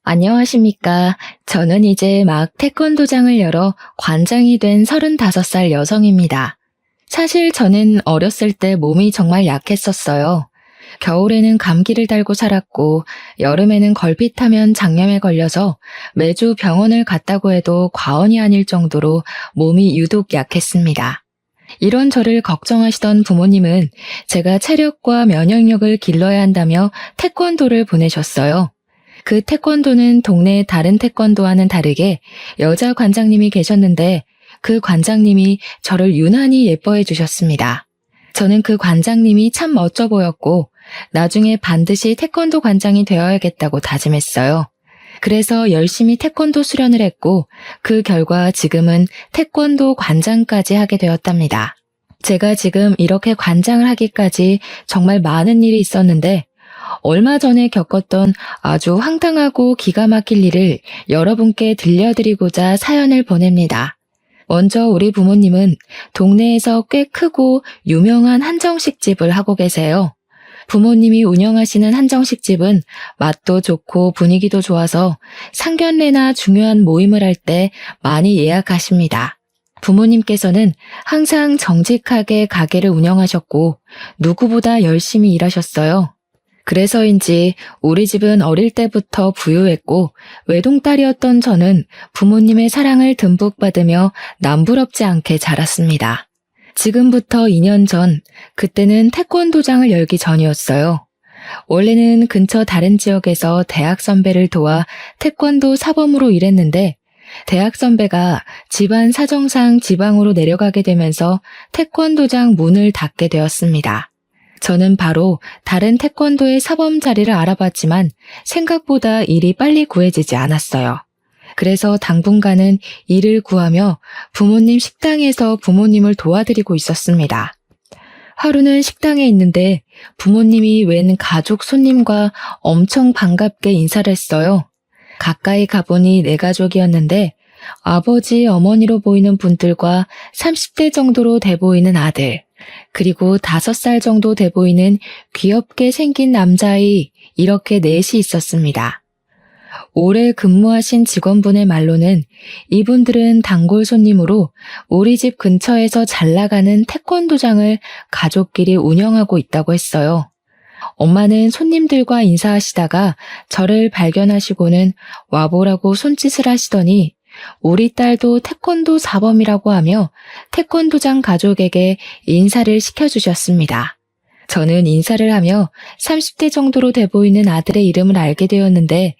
안녕하십니까. 저는 이제 막 태권도장을 열어 관장이 된 35살 여성입니다. 사실 저는 어렸을 때 몸이 정말 약했었어요. 겨울에는 감기를 달고 살았고, 여름에는 걸핏하면 장염에 걸려서 매주 병원을 갔다고 해도 과언이 아닐 정도로 몸이 유독 약했습니다. 이런 저를 걱정하시던 부모님은 제가 체력과 면역력을 길러야 한다며 태권도를 보내셨어요. 그 태권도는 동네 다른 태권도와는 다르게 여자 관장님이 계셨는데 그 관장님이 저를 유난히 예뻐해 주셨습니다. 저는 그 관장님이 참 멋져 보였고 나중에 반드시 태권도 관장이 되어야겠다고 다짐했어요. 그래서 열심히 태권도 수련을 했고 그 결과 지금은 태권도 관장까지 하게 되었답니다. 제가 지금 이렇게 관장을 하기까지 정말 많은 일이 있었는데 얼마 전에 겪었던 아주 황당하고 기가 막힐 일을 여러분께 들려드리고자 사연을 보냅니다. 먼저 우리 부모님은 동네에서 꽤 크고 유명한 한정식집을 하고 계세요. 부모님이 운영하시는 한정식집은 맛도 좋고 분위기도 좋아서 상견례나 중요한 모임을 할 때 많이 예약하십니다. 부모님께서는 항상 정직하게 가게를 운영하셨고 누구보다 열심히 일하셨어요. 그래서인지 우리 집은 어릴 때부터 부유했고 외동딸이었던 저는 부모님의 사랑을 듬뿍 받으며 남부럽지 않게 자랐습니다. 지금부터 2년 전, 그때는 태권도장을 열기 전이었어요. 원래는 근처 다른 지역에서 대학 선배를 도와 태권도 사범으로 일했는데 대학 선배가 집안 사정상 지방으로 내려가게 되면서 태권도장 문을 닫게 되었습니다. 저는 바로 다른 태권도의 사범 자리를 알아봤지만 생각보다 일이 빨리 구해지지 않았어요. 그래서 당분간은 일을 구하며 부모님 식당에서 부모님을 도와드리고 있었습니다. 하루는 식당에 있는데 부모님이 웬 가족 손님과 엄청 반갑게 인사를 했어요. 가까이 가보니 내 가족이었는데 아버지, 어머니로 보이는 분들과 30대 정도로 돼 보이는 아들, 그리고 5살 정도 돼 보이는 귀엽게 생긴 남자아이, 이렇게 넷이 있었습니다. 오래 근무하신 직원분의 말로는 이분들은 단골 손님으로 우리 집 근처에서 잘 나가는 태권도장을 가족끼리 운영하고 있다고 했어요. 엄마는 손님들과 인사하시다가 저를 발견하시고는 와보라고 손짓을 하시더니 우리 딸도 태권도 사범이라고 하며 태권도장 가족에게 인사를 시켜주셨습니다. 저는 인사를 하며 30대 정도로 돼 보이는 아들의 이름을 알게 되었는데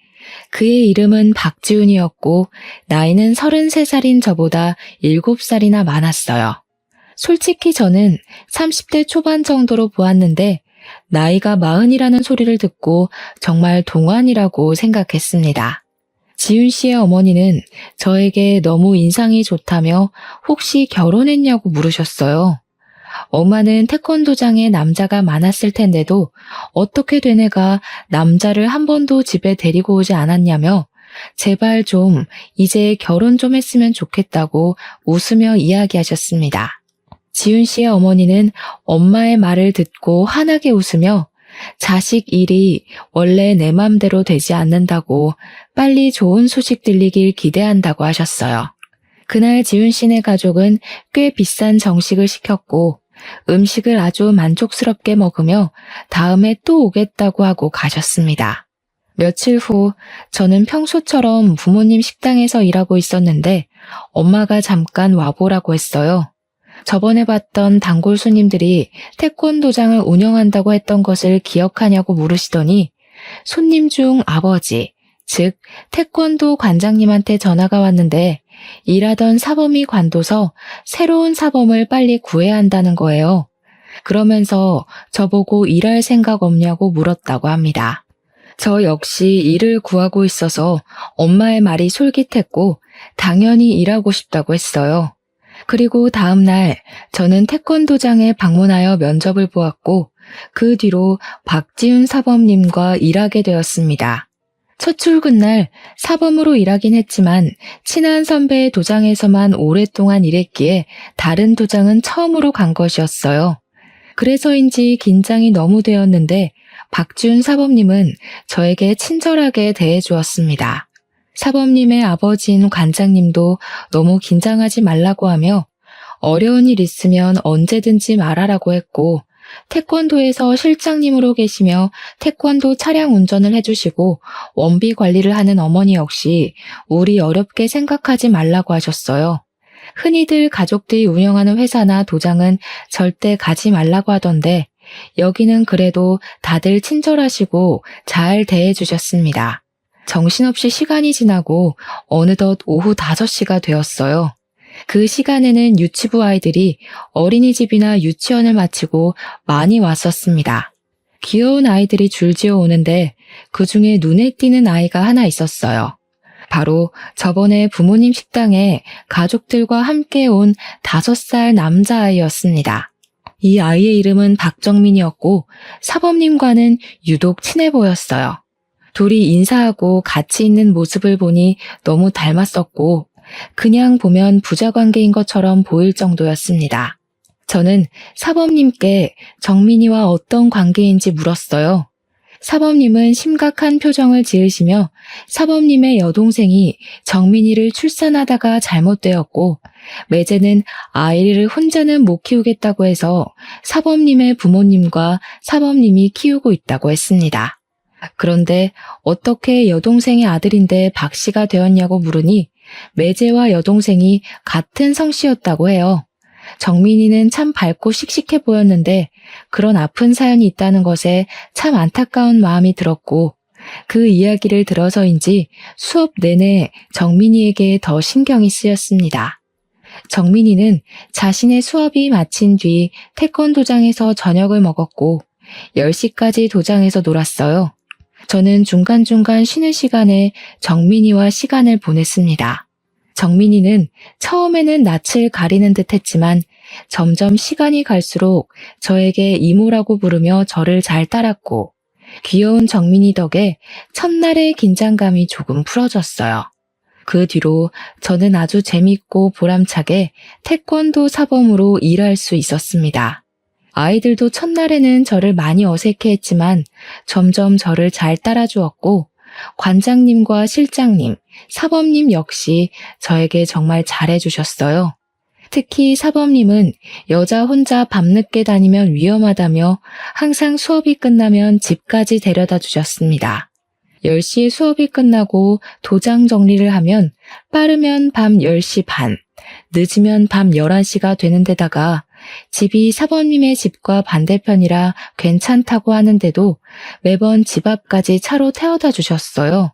그의 이름은 박지훈이었고 나이는 33살인 저보다 7살이나 많았어요. 솔직히 저는 30대 초반 정도로 보았는데 나이가 40이라는 소리를 듣고 정말 동안이라고 생각했습니다. 지훈 씨의 어머니는 저에게 너무 인상이 좋다며 혹시 결혼했냐고 물으셨어요. 엄마는 태권도장에 남자가 많았을 텐데도 어떻게 된 애가 남자를 한 번도 집에 데리고 오지 않았냐며 제발 좀 이제 결혼 좀 했으면 좋겠다고 웃으며 이야기하셨습니다. 지훈 씨의 어머니는 엄마의 말을 듣고 환하게 웃으며 자식 일이 원래 내 맘대로 되지 않는다고 빨리 좋은 소식 들리길 기대한다고 하셨어요. 그날 지훈 씨네 가족은 꽤 비싼 정식을 시켰고 음식을 아주 만족스럽게 먹으며 다음에 또 오겠다고 하고 가셨습니다. 며칠 후 저는 평소처럼 부모님 식당에서 일하고 있었는데 엄마가 잠깐 와보라고 했어요. 저번에 봤던 단골 손님들이 태권도장을 운영한다고 했던 것을 기억하냐고 물으시더니 손님 중 아버지, 즉 태권도 관장님한테 전화가 왔는데 일하던 사범이 관둬서 새로운 사범을 빨리 구해야 한다는 거예요. 그러면서 저보고 일할 생각 없냐고 물었다고 합니다. 저 역시 일을 구하고 있어서 엄마의 말이 솔깃했고 당연히 일하고 싶다고 했어요. 그리고 다음 날 저는 태권도장에 방문하여 면접을 보았고 그 뒤로 박지훈 사범님과 일하게 되었습니다. 첫 출근 날 사범으로 일하긴 했지만 친한 선배의 도장에서만 오랫동안 일했기에 다른 도장은 처음으로 간 것이었어요. 그래서인지 긴장이 너무 되었는데 박지훈 사범님은 저에게 친절하게 대해주었습니다. 사범님의 아버지인 관장님도 너무 긴장하지 말라고 하며 어려운 일 있으면 언제든지 말하라고 했고, 태권도에서 실장님으로 계시며 태권도 차량 운전을 해주시고 원비 관리를 하는 어머니 역시 우리 어렵게 생각하지 말라고 하셨어요. 흔히들 가족들이 운영하는 회사나 도장은 절대 가지 말라고 하던데 여기는 그래도 다들 친절하시고 잘 대해주셨습니다. 정신없이 시간이 지나고 어느덧 오후 5시가 되었어요. 그 시간에는 유치부 아이들이 어린이집이나 유치원을 마치고 많이 왔었습니다. 귀여운 아이들이 줄지어 오는데 그 중에 눈에 띄는 아이가 하나 있었어요. 바로 저번에 부모님 식당에 가족들과 함께 온 5살 남자아이였습니다. 이 아이의 이름은 박정민이었고 사범님과는 유독 친해 보였어요. 둘이 인사하고 같이 있는 모습을 보니 너무 닮았었고 그냥 보면 부자 관계인 것처럼 보일 정도였습니다. 저는 사범님께 정민이와 어떤 관계인지 물었어요. 사범님은 심각한 표정을 지으시며 사범님의 여동생이 정민이를 출산하다가 잘못되었고 매제는 아이를 혼자는 못 키우겠다고 해서 사범님의 부모님과 사범님이 키우고 있다고 했습니다. 그런데 어떻게 여동생의 아들인데 박 씨가 되었냐고 물으니 매제와 여동생이 같은 성씨였다고 해요. 정민이는 참 밝고 씩씩해 보였는데 그런 아픈 사연이 있다는 것에 참 안타까운 마음이 들었고 그 이야기를 들어서인지 수업 내내 정민이에게 더 신경이 쓰였습니다. 정민이는 자신의 수업이 마친 뒤 태권도장에서 저녁을 먹었고 10시까지 도장에서 놀았어요. 저는 중간중간 쉬는 시간에 정민이와 시간을 보냈습니다. 정민이는 처음에는 낯을 가리는 듯 했지만 점점 시간이 갈수록 저에게 이모라고 부르며 저를 잘 따랐고 귀여운 정민이 덕에 첫날의 긴장감이 조금 풀어졌어요. 그 뒤로 저는 아주 재밌고 보람차게 태권도 사범으로 일할 수 있었습니다. 아이들도 첫날에는 저를 많이 어색해했지만 점점 저를 잘 따라주었고 관장님과 실장님, 사범님 역시 저에게 정말 잘해주셨어요. 특히 사범님은 여자 혼자 밤늦게 다니면 위험하다며 항상 수업이 끝나면 집까지 데려다 주셨습니다. 10시에 수업이 끝나고 도장 정리를 하면 빠르면 밤 10시 반, 늦으면 밤 11시가 되는 데다가 집이 사범님의 집과 반대편이라 괜찮다고 하는데도 매번 집 앞까지 차로 태워다 주셨어요.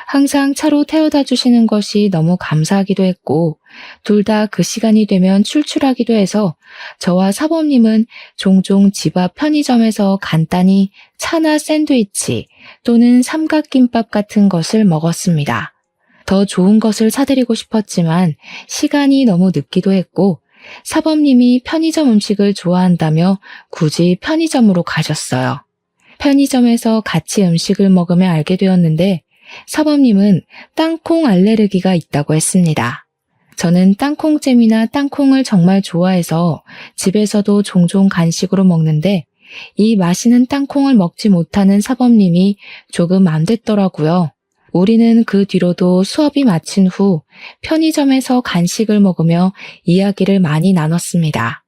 항상 차로 태워다 주시는 것이 너무 감사하기도 했고 둘 다 그 시간이 되면 출출하기도 해서 저와 사범님은 종종 집 앞 편의점에서 간단히 차나 샌드위치 또는 삼각김밥 같은 것을 먹었습니다. 더 좋은 것을 사드리고 싶었지만 시간이 너무 늦기도 했고 사범님이 편의점 음식을 좋아한다며 굳이 편의점으로 가셨어요. 편의점에서 같이 음식을 먹으며 알게 되었는데 사범님은 땅콩 알레르기가 있다고 했습니다. 저는 땅콩잼이나 땅콩을 정말 좋아해서 집에서도 종종 간식으로 먹는데 이 맛있는 땅콩을 먹지 못하는 사범님이 조금 안 됐더라고요. 우리는 그 뒤로도 수업이 마친 후 편의점에서 간식을 먹으며 이야기를 많이 나눴습니다.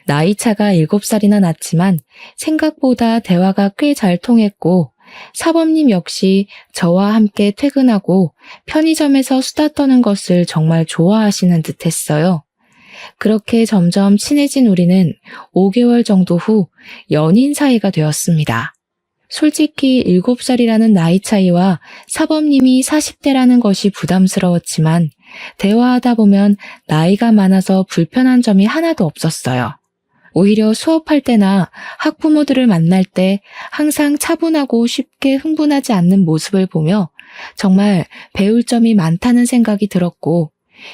나이차가 7살이나 났지만 생각보다 대화가 꽤 잘 통했고 사범님 역시 저와 함께 퇴근하고 편의점에서 수다 떠는 것을 정말 좋아하시는 듯 했어요. 그렇게 점점 친해진 우리는 5개월 정도 후 연인 사이가 되었습니다. 솔직히 7살이라는 나이 차이와 사범님이 40대라는 것이 부담스러웠지만 대화하다 보면 나이가 많아서 불편한 점이 하나도 없었어요. 오히려 수업할 때나 학부모들을 만날 때 항상 차분하고 쉽게 흥분하지 않는 모습을 보며 정말 배울 점이 많다는 생각이 들었고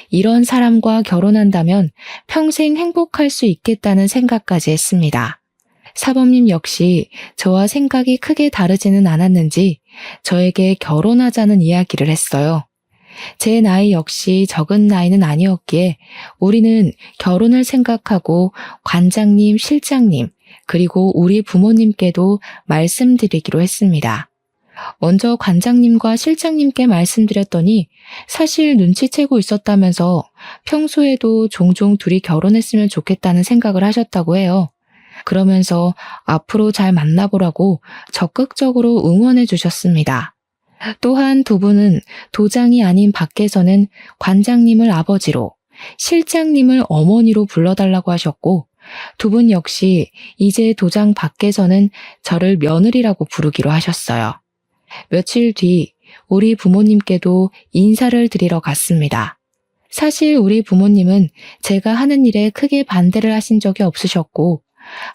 이런 사람과 결혼한다면 평생 행복할 수 있겠다는 생각까지 했습니다. 사범님 역시 저와 생각이 크게 다르지는 않았는지 저에게 결혼하자는 이야기를 했어요. 제 나이 역시 적은 나이는 아니었기에 우리는 결혼을 생각하고 관장님, 실장님, 그리고 우리 부모님께도 말씀드리기로 했습니다. 먼저 관장님과 실장님께 말씀드렸더니 사실 눈치채고 있었다면서 평소에도 종종 둘이 결혼했으면 좋겠다는 생각을 하셨다고 해요. 그러면서 앞으로 잘 만나보라고 적극적으로 응원해 주셨습니다. 또한 두 분은 도장이 아닌 밖에서는 관장님을 아버지로, 실장님을 어머니로 불러달라고 하셨고, 두 분 역시 이제 도장 밖에서는 저를 며느리라고 부르기로 하셨어요. 며칠 뒤 우리 부모님께도 인사를 드리러 갔습니다. 사실 우리 부모님은 제가 하는 일에 크게 반대를 하신 적이 없으셨고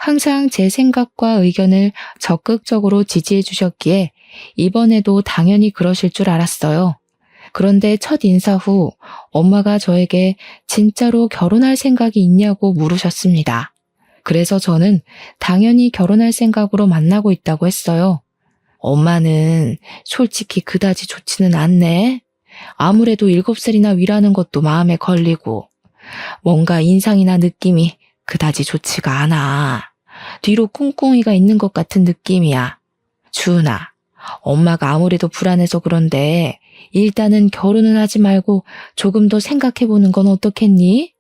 항상 제 생각과 의견을 적극적으로 지지해 주셨기에 이번에도 당연히 그러실 줄 알았어요. 그런데 첫 인사 후 엄마가 저에게 진짜로 결혼할 생각이 있냐고 물으셨습니다. 그래서 저는 당연히 결혼할 생각으로 만나고 있다고 했어요. 엄마는 솔직히 그다지 좋지는 않네. 아무래도 7살이나 위라는 것도 마음에 걸리고 뭔가 인상이나 느낌이 그다지 좋지가 않아. 뒤로 꿍꿍이가 있는 것 같은 느낌이야. 주은아, 엄마가 아무래도 불안해서 그런데 일단은 결혼은 하지 말고 조금 더 생각해보는 건 어떻겠니?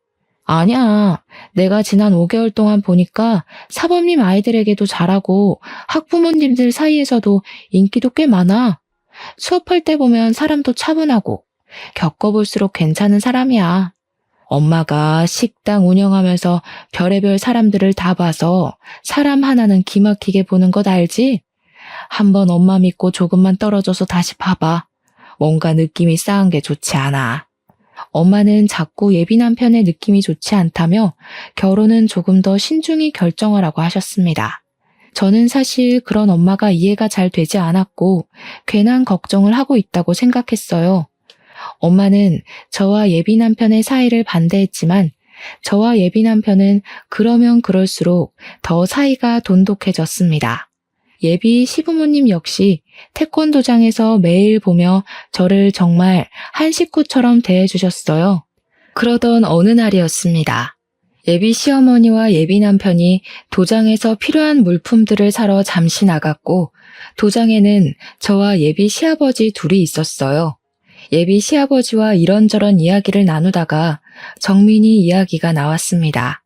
아니야. 내가 지난 5개월 동안 보니까 사범님 아이들에게도 잘하고 학부모님들 사이에서도 인기도 꽤 많아. 수업할 때 보면 사람도 차분하고 겪어볼수록 괜찮은 사람이야. 엄마가 식당 운영하면서 별의별 사람들을 다 봐서 사람 하나는 기막히게 보는 것 알지? 한번 엄마 믿고 조금만 떨어져서 다시 봐봐. 뭔가 느낌이 싸한 게 좋지 않아. 엄마는 자꾸 예비 남편의 느낌이 좋지 않다며 결혼은 조금 더 신중히 결정하라고 하셨습니다. 저는 사실 그런 엄마가 이해가 잘 되지 않았고 괜한 걱정을 하고 있다고 생각했어요. 엄마는 저와 예비 남편의 사이를 반대했지만 저와 예비 남편은 그러면 그럴수록 더 사이가 돈독해졌습니다. 예비 시부모님 역시 태권도장에서 매일 보며 저를 정말 한 식구처럼 대해주셨어요. 그러던 어느 날이었습니다. 예비 시어머니와 예비 남편이 도장에서 필요한 물품들을 사러 잠시 나갔고 도장에는 저와 예비 시아버지 둘이 있었어요. 예비 시아버지와 이런저런 이야기를 나누다가 정민이 이야기가 나왔습니다.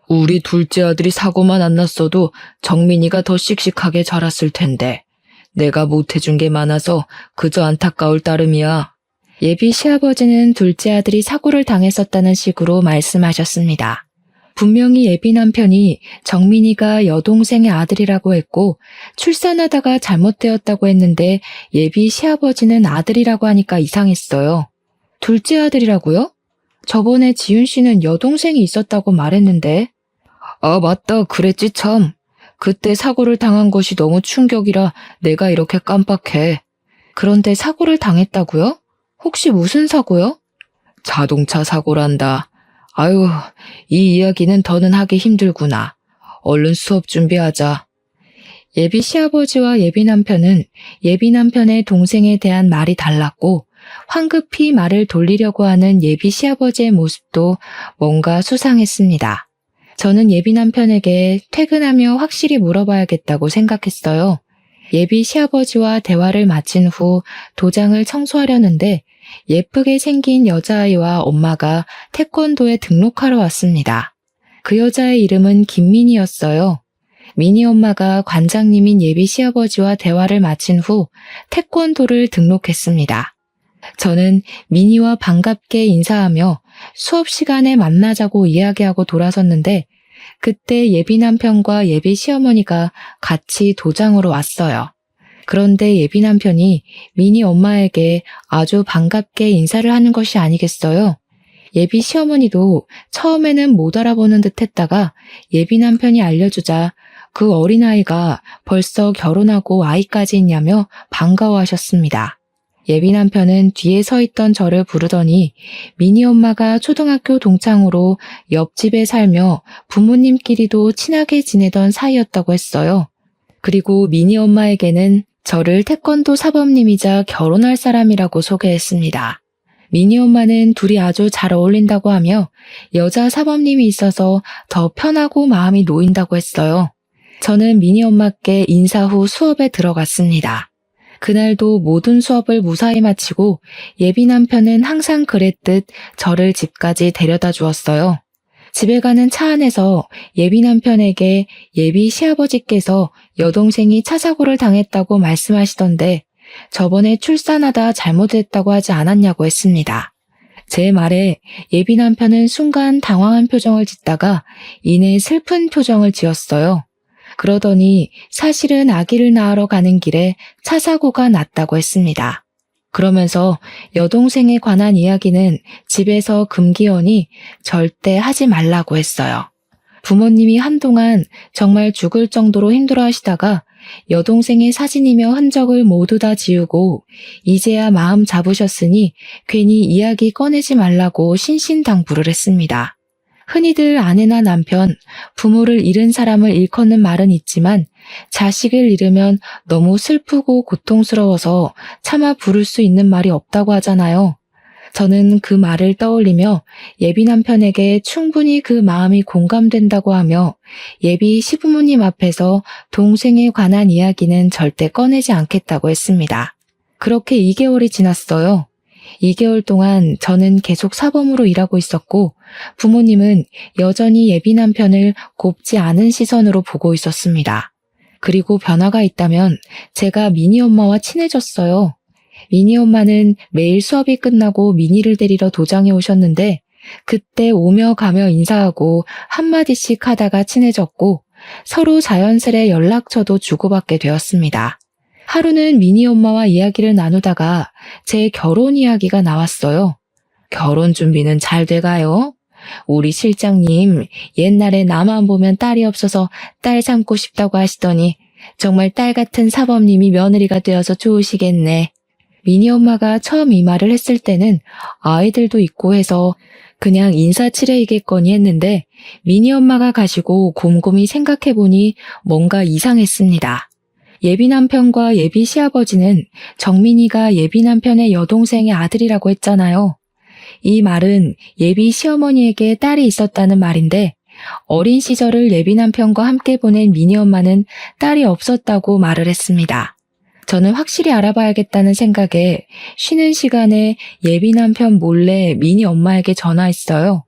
우리 둘째 아들이 사고만 안 났어도 정민이가 더 씩씩하게 자랐을 텐데 내가 못해준 게 많아서 그저 안타까울 따름이야. 예비 시아버지는 둘째 아들이 사고를 당했었다는 식으로 말씀하셨습니다. 분명히 예비 남편이 정민이가 여동생의 아들이라고 했고 출산하다가 잘못되었다고 했는데 예비 시아버지는 아들이라고 하니까 이상했어요. 둘째 아들이라고요? 저번에 지윤 씨는 여동생이 있었다고 말했는데. 아, 맞다. 그랬지 참. 그때 사고를 당한 것이 너무 충격이라 내가 이렇게 깜빡해. 그런데 사고를 당했다고요? 혹시 무슨 사고요? 자동차 사고란다. 아유, 이 이야기는 더는 하기 힘들구나. 얼른 수업 준비하자. 예비 시아버지와 예비 남편은 예비 남편의 동생에 대한 말이 달랐고 황급히 말을 돌리려고 하는 예비 시아버지의 모습도 뭔가 수상했습니다. 저는 예비 남편에게 퇴근하며 확실히 물어봐야겠다고 생각했어요. 예비 시아버지와 대화를 마친 후 도장을 청소하려는데 예쁘게 생긴 여자아이와 엄마가 태권도에 등록하러 왔습니다. 그 여자의 이름은 김민희였어요. 민희 엄마가 관장님인 예비 시아버지와 대화를 마친 후 태권도를 등록했습니다. 저는 민희와 반갑게 인사하며 수업 시간에 만나자고 이야기하고 돌아섰는데 그때 예비 남편과 예비 시어머니가 같이 도장으로 왔어요. 그런데 예비 남편이 민희 엄마에게 아주 반갑게 인사를 하는 것이 아니겠어요? 예비 시어머니도 처음에는 못 알아보는 듯 했다가 예비 남편이 알려주자 그 어린아이가 벌써 결혼하고 아이까지 있냐며 반가워하셨습니다. 예비 남편은 뒤에 서 있던 저를 부르더니 민희 엄마가 초등학교 동창으로 옆집에 살며 부모님끼리도 친하게 지내던 사이였다고 했어요. 그리고 민희 엄마에게는 저를 태권도 사범님이자 결혼할 사람이라고 소개했습니다. 민희 엄마는 둘이 아주 잘 어울린다고 하며 여자 사범님이 있어서 더 편하고 마음이 놓인다고 했어요. 저는 미니 엄마께 인사 후 수업에 들어갔습니다. 그날도 모든 수업을 무사히 마치고 예비 남편은 항상 그랬듯 저를 집까지 데려다 주었어요. 집에 가는 차 안에서 예비 남편에게 예비 시아버지께서 여동생이 차 사고를 당했다고 말씀하시던데 저번에 출산하다 잘못했다고 하지 않았냐고 했습니다. 제 말에 예비 남편은 순간 당황한 표정을 짓다가 이내 슬픈 표정을 지었어요. 그러더니 사실은 아기를 낳으러 가는 길에 차 사고가 났다고 했습니다. 그러면서 여동생에 관한 이야기는 집에서 금기어니 절대 하지 말라고 했어요. 부모님이 한동안 정말 죽을 정도로 힘들어하시다가 여동생의 사진이며 흔적을 모두 다 지우고 이제야 마음 잡으셨으니 괜히 이야기 꺼내지 말라고 신신당부를 했습니다. 흔히들 아내나 남편, 부모를 잃은 사람을 일컫는 말은 있지만 자식을 잃으면 너무 슬프고 고통스러워서 차마 부를 수 있는 말이 없다고 하잖아요. 저는 그 말을 떠올리며 예비 남편에게 충분히 그 마음이 공감된다고 하며 예비 시부모님 앞에서 동생에 관한 이야기는 절대 꺼내지 않겠다고 했습니다. 그렇게 2개월이 지났어요. 2개월 동안 저는 계속 사범으로 일하고 있었고 부모님은 여전히 예비 남편을 곱지 않은 시선으로 보고 있었습니다. 그리고 변화가 있다면 제가 미니 엄마와 친해졌어요. 미니 엄마는 매일 수업이 끝나고 미니를 데리러 도장에 오셨는데 그때 오며 가며 인사하고 한마디씩 하다가 친해졌고 서로 자연스레 연락처도 주고받게 되었습니다. 하루는 미니 엄마와 이야기를 나누다가 제 결혼 이야기가 나왔어요. 결혼 준비는 잘 돼가요? 우리 실장님 옛날에 나만 보면 딸이 없어서 딸 삼고 싶다고 하시더니 정말 딸 같은 사범님이 며느리가 되어서 좋으시겠네. 미니 엄마가 처음 이 말을 했을 때는 아이들도 있고 해서 그냥 인사치레이겠거니 했는데 미니 엄마가 가시고 곰곰이 생각해보니 뭔가 이상했습니다. 예비 남편과 예비 시아버지는 정민이가 예비 남편의 여동생의 아들이라고 했잖아요. 이 말은 예비 시어머니에게 딸이 있었다는 말인데 어린 시절을 예비 남편과 함께 보낸 미니 엄마는 딸이 없었다고 말을 했습니다. 저는 확실히 알아봐야겠다는 생각에 쉬는 시간에 예비 남편 몰래 미니 엄마에게 전화했어요.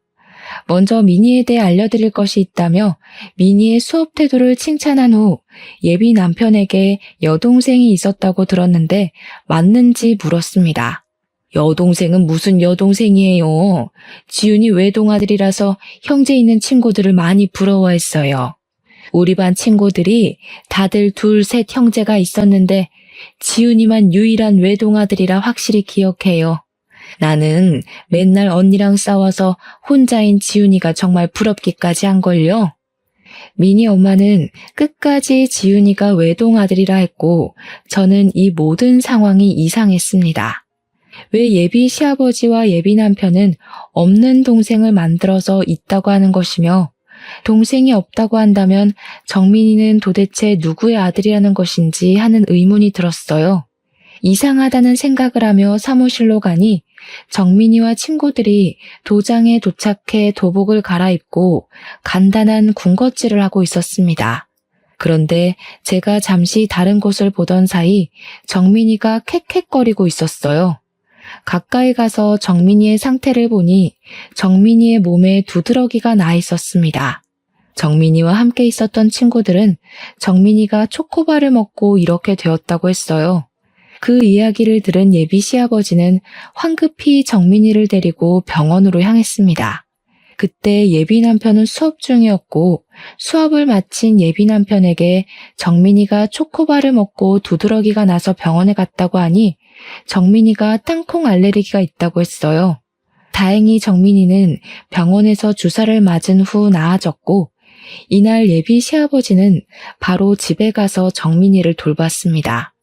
먼저 미니에 대해 알려드릴 것이 있다며 미니의 수업 태도를 칭찬한 후 예비 남편에게 여동생이 있었다고 들었는데 맞는지 물었습니다. 여동생은 무슨 여동생이에요? 지훈이 외동아들이라서 형제 있는 친구들을 많이 부러워했어요. 우리 반 친구들이 다들 둘, 셋 형제가 있었는데 지훈이만 유일한 외동아들이라 확실히 기억해요. 나는 맨날 언니랑 싸워서 혼자인 지훈이가 정말 부럽기까지 한걸요. 미니 엄마는 끝까지 지훈이가 외동아들이라 했고 저는 이 모든 상황이 이상했습니다. 왜 예비 시아버지와 예비 남편은 없는 동생을 만들어서 있다고 하는 것이며 동생이 없다고 한다면 정민이는 도대체 누구의 아들이라는 것인지 하는 의문이 들었어요. 이상하다는 생각을 하며 사무실로 가니 정민이와 친구들이 도장에 도착해 도복을 갈아입고 간단한 군것질을 하고 있었습니다. 그런데 제가 잠시 다른 곳을 보던 사이 정민이가 캑캑거리고 있었어요. 가까이 가서 정민이의 상태를 보니 정민이의 몸에 두드러기가 나 있었습니다. 정민이와 함께 있었던 친구들은 정민이가 초코바를 먹고 이렇게 되었다고 했어요. 그 이야기를 들은 예비 시아버지는 황급히 정민이를 데리고 병원으로 향했습니다. 그때 예비 남편은 수업 중이었고 수업을 마친 예비 남편에게 정민이가 초코바를 먹고 두드러기가 나서 병원에 갔다고 하니 정민이가 땅콩 알레르기가 있다고 했어요. 다행히 정민이는 병원에서 주사를 맞은 후 나아졌고 이날 예비 시아버지는 바로 집에 가서 정민이를 돌봤습니다.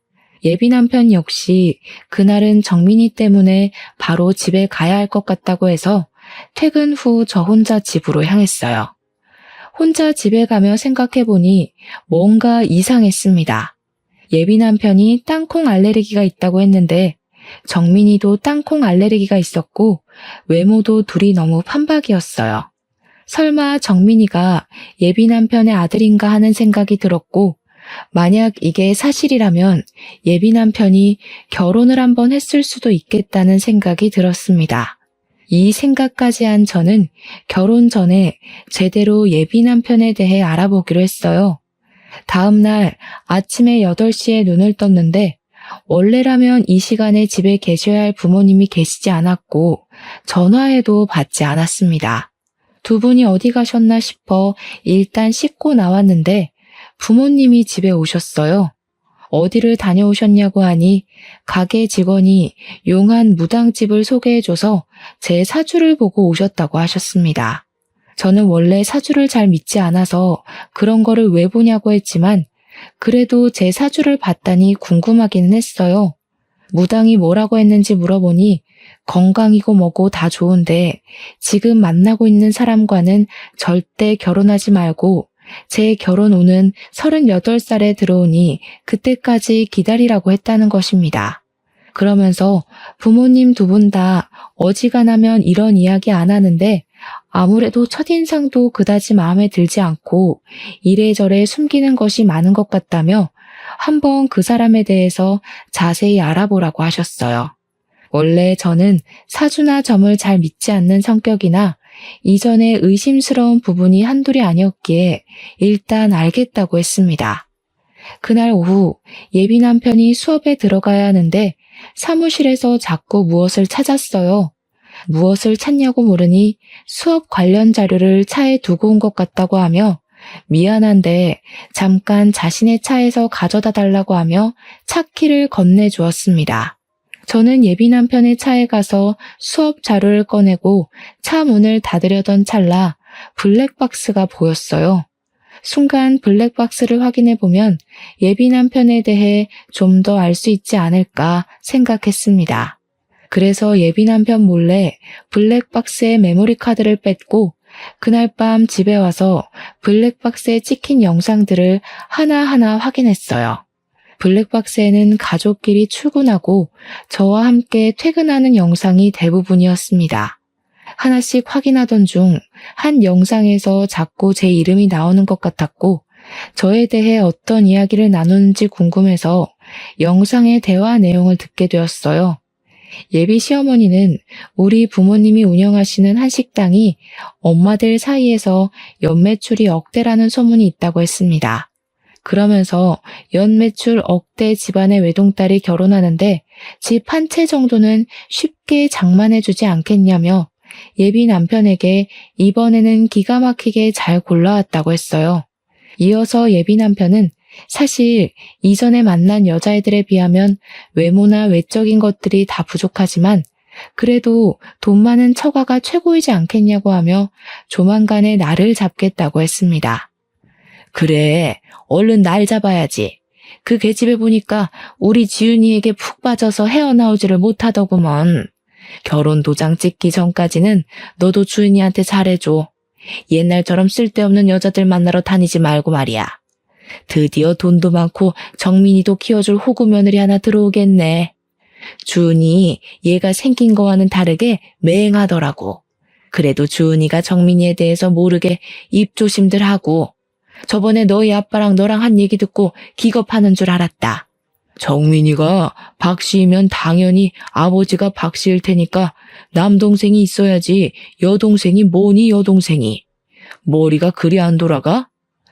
예비 남편 역시 그날은 정민이 때문에 바로 집에 가야 할 것 같다고 해서 퇴근 후 저 혼자 집으로 향했어요. 혼자 집에 가며 생각해보니 뭔가 이상했습니다. 예비 남편이 땅콩 알레르기가 있다고 했는데 정민이도 땅콩 알레르기가 있었고 외모도 둘이 너무 판박이었어요. 설마 정민이가 예비 남편의 아들인가 하는 생각이 들었고, 만약 이게 사실이라면 예비 남편이 결혼을 한번 했을 수도 있겠다는 생각이 들었습니다. 이 생각까지 한 저는 결혼 전에 제대로 예비 남편에 대해 알아보기로 했어요. 다음 날 아침에 8시에 눈을 떴는데 원래라면 이 시간에 집에 계셔야 할 부모님이 계시지 않았고 전화해도 받지 않았습니다. 두 분이 어디 가셨나 싶어 일단 씻고 나왔는데 부모님이 집에 오셨어요. 어디를 다녀오셨냐고 하니 가게 직원이 용한 무당집을 소개해줘서 제 사주를 보고 오셨다고 하셨습니다. 저는 원래 사주를 잘 믿지 않아서 그런 거를 왜 보냐고 했지만 그래도 제 사주를 봤다니 궁금하기는 했어요. 무당이 뭐라고 했는지 물어보니 건강이고 뭐고 다 좋은데 지금 만나고 있는 사람과는 절대 결혼하지 말고 제 결혼 후는 38살에 들어오니 그때까지 기다리라고 했다는 것입니다. 그러면서 부모님 두 분 다 어지간하면 이런 이야기 안 하는데 아무래도 첫인상도 그다지 마음에 들지 않고 이래저래 숨기는 것이 많은 것 같다며 한번 그 사람에 대해서 자세히 알아보라고 하셨어요. 원래 저는 사주나 점을 잘 믿지 않는 성격이나 이전에 의심스러운 부분이 한둘이 아니었기에 일단 알겠다고 했습니다. 그날 오후 예비 남편이 수업에 들어가야 하는데 사무실에서 자꾸 무엇을 찾았어요. 무엇을 찾냐고 물으니 수업 관련 자료를 차에 두고 온 것 같다고 하며 미안한데 잠깐 자신의 차에서 가져다 달라고 하며 차키를 건네주었습니다. 저는 예비 남편의 차에 가서 수업 자료를 꺼내고 차 문을 닫으려던 찰나 블랙박스가 보였어요. 순간 블랙박스를 확인해 보면 예비 남편에 대해 좀 더 알 수 있지 않을까 생각했습니다. 그래서 예비 남편 몰래 블랙박스의 메모리 카드를 뺐고 그날 밤 집에 와서 블랙박스에 찍힌 영상들을 하나하나 확인했어요. 블랙박스에는 가족끼리 출근하고 저와 함께 퇴근하는 영상이 대부분이었습니다. 하나씩 확인하던 중 한 영상에서 자꾸 제 이름이 나오는 것 같았고 저에 대해 어떤 이야기를 나누는지 궁금해서 영상의 대화 내용을 듣게 되었어요. 예비 시어머니는 우리 부모님이 운영하시는 한식당이 엄마들 사이에서 연매출이 억대라는 소문이 있다고 했습니다. 그러면서 연매출 억대 집안의 외동딸이 결혼하는데 집 한 채 정도는 쉽게 장만해주지 않겠냐며 예비 남편에게 이번에는 기가 막히게 잘 골라왔다고 했어요. 이어서 예비 남편은 사실 이전에 만난 여자애들에 비하면 외모나 외적인 것들이 다 부족하지만 그래도 돈 많은 처가가 최고이지 않겠냐고 하며 조만간에 나를 잡겠다고 했습니다. 그래, 얼른 날 잡아야지. 그 계집애 보니까 우리 지윤이에게 푹 빠져서 헤어나오지를 못하더구먼. 결혼 도장 찍기 전까지는 너도 주인이한테 잘해줘. 옛날처럼 쓸데없는 여자들 만나러 다니지 말고 말이야. 드디어 돈도 많고 정민이도 키워줄 호구 며느리 하나 들어오겠네. 주은이 얘가 생긴 거와는 다르게 맹하더라고. 그래도 주은이가 정민이에 대해서 모르게 입조심들 하고 저번에 너희 아빠랑 너랑 한 얘기 듣고 기겁하는 줄 알았다. 정민이가 박씨이면 당연히 아버지가 박씨일 테니까 남동생이 있어야지 여동생이 뭐니 여동생이. 머리가 그리 안 돌아가?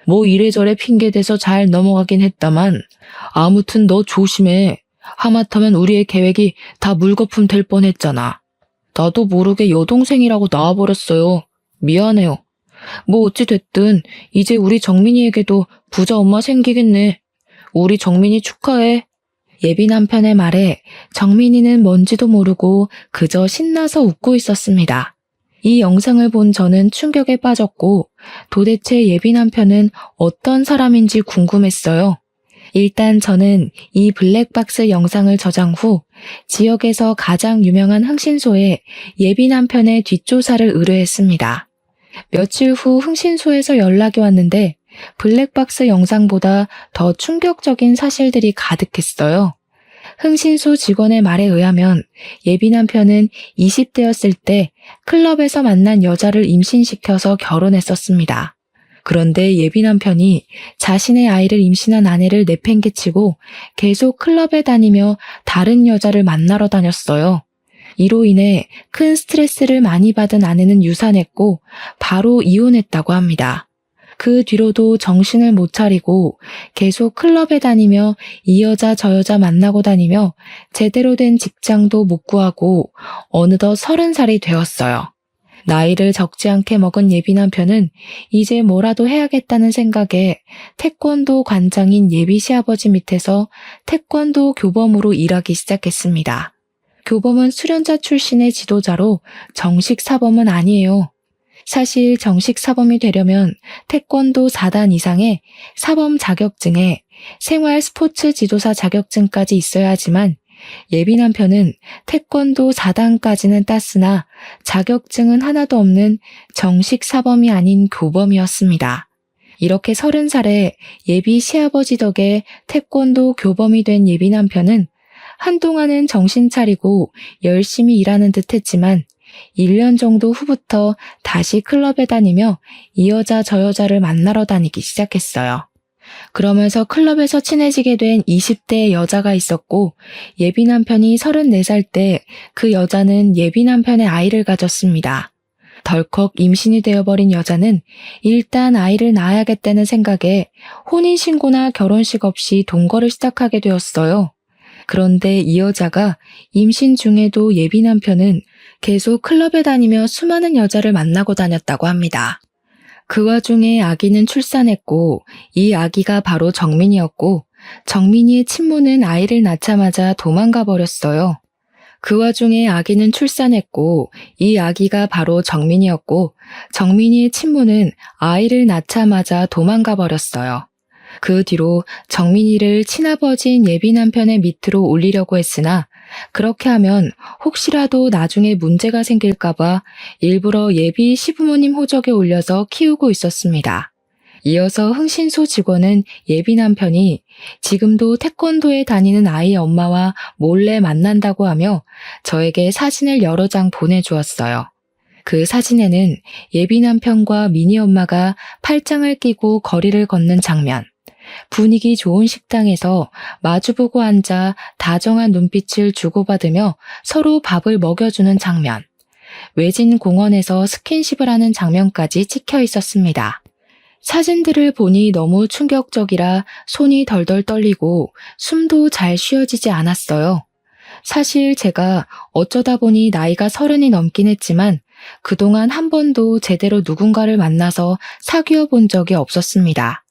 뭐 이래저래 핑계대서 잘 넘어가긴 했다만 아무튼 너 조심해. 하마터면 우리의 계획이 다 물거품 될 뻔했잖아. 나도 모르게 여동생이라고 나와버렸어요. 미안해요. 뭐 어찌 됐든 이제 우리 정민이에게도 부자 엄마 생기겠네. 우리 정민이 축하해. 예비 남편의 말에 정민이는 뭔지도 모르고 그저 신나서 웃고 있었습니다. 이 영상을 본 저는 충격에 빠졌고 도대체 예비 남편은 어떤 사람인지 궁금했어요. 일단 저는 이 블랙박스 영상을 저장 후 지역에서 가장 유명한 흥신소에 예비 남편의 뒷조사를 의뢰했습니다. 며칠 후 흥신소에서 연락이 왔는데 블랙박스 영상보다 더 충격적인 사실들이 가득했어요. 흥신소 직원의 말에 의하면 예비 남편은 20대였을 때 클럽에서 만난 여자를 임신시켜서 결혼했었습니다. 그런데 예비 남편이 자신의 아이를 임신한 아내를 내팽개치고 계속 클럽에 다니며 다른 여자를 만나러 다녔어요. 이로 인해 큰 스트레스를 많이 받은 아내는 유산했고 바로 이혼했다고 합니다. 그 뒤로도 정신을 못 차리고 계속 클럽에 다니며 이 여자 저 여자 만나고 다니며 제대로 된 직장도 못 구하고 어느덧 30살이 되었어요. 나이를 적지 않게 먹은 예비 남편은 이제 뭐라도 해야겠다는 생각에 태권도 관장인 예비 시아버지 밑에서 태권도 교범으로 일하기 시작했습니다. 교범은 수련자 출신의 지도자로 정식 사범은 아니에요. 사실 정식 사범이 되려면 태권도 4단 이상의 사범 자격증에 생활 스포츠 지도사 자격증까지 있어야 하지만 예비 남편은 태권도 4단까지는 땄으나 자격증은 하나도 없는 정식 사범이 아닌 교범이었습니다. 이렇게 30살에 예비 시아버지 덕에 태권도 교범이 된 예비 남편은 한동안은 정신 차리고 열심히 일하는 듯 했지만 1년 정도 후부터 다시 클럽에 다니며 이 여자 저 여자를 만나러 다니기 시작했어요. 그러면서 클럽에서 친해지게 된 20대의 여자가 있었고 예비 남편이 34살 때 그 여자는 예비 남편의 아이를 가졌습니다. 덜컥 임신이 되어버린 여자는 일단 아이를 낳아야겠다는 생각에 혼인신고나 결혼식 없이 동거를 시작하게 되었어요. 그런데 이 여자가 임신 중에도 예비 남편은 계속 클럽에 다니며 수많은 여자를 만나고 다녔다고 합니다. 그 와중에 아기는 출산했고 이 아기가 바로 정민이었고 정민이의 친모는 아이를 낳자마자 도망가 버렸어요. 그 와중에 아기는 출산했고 이 아기가 바로 정민이었고 정민이의 친모는 아이를 낳자마자 도망가 버렸어요. 그 뒤로 정민이를 친아버지인 예비 남편의 밑으로 올리려고 했으나 그렇게 하면 혹시라도 나중에 문제가 생길까봐 일부러 예비 시부모님 호적에 올려서 키우고 있었습니다. 이어서 흥신소 직원은 예비 남편이 지금도 태권도에 다니는 아이의 엄마와 몰래 만난다고 하며 저에게 사진을 여러 장 보내주었어요. 그 사진에는 예비 남편과 미니 엄마가 팔짱을 끼고 거리를 걷는 장면, 분위기 좋은 식당에서 마주보고 앉아 다정한 눈빛을 주고받으며 서로 밥을 먹여주는 장면, 외진 공원에서 스킨십을 하는 장면까지 찍혀 있었습니다. 사진들을 보니 너무 충격적이라 손이 덜덜 떨리고 숨도 잘 쉬어지지 않았어요. 사실 제가 어쩌다 보니 나이가 30이 넘긴 했지만 그동안 한 번도 제대로 누군가를 만나서 사귀어 본 적이 없었습니다.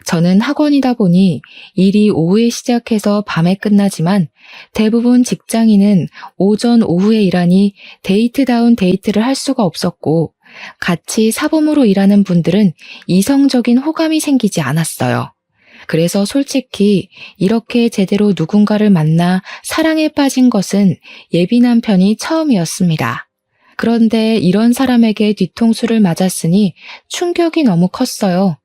저는 학원이다 보니 일이 오후에 시작해서 밤에 끝나지만 대부분 직장인은 오전 오후에 일하니 데이트다운 데이트를 할 수가 없었고 같이 사범으로 일하는 분들은 이성적인 호감이 생기지 않았어요. 그래서 솔직히 이렇게 제대로 누군가를 만나 사랑에 빠진 것은 예비 남편이 처음이었습니다. 그런데 이런 사람에게 뒤통수를 맞았으니 충격이 너무 컸어요.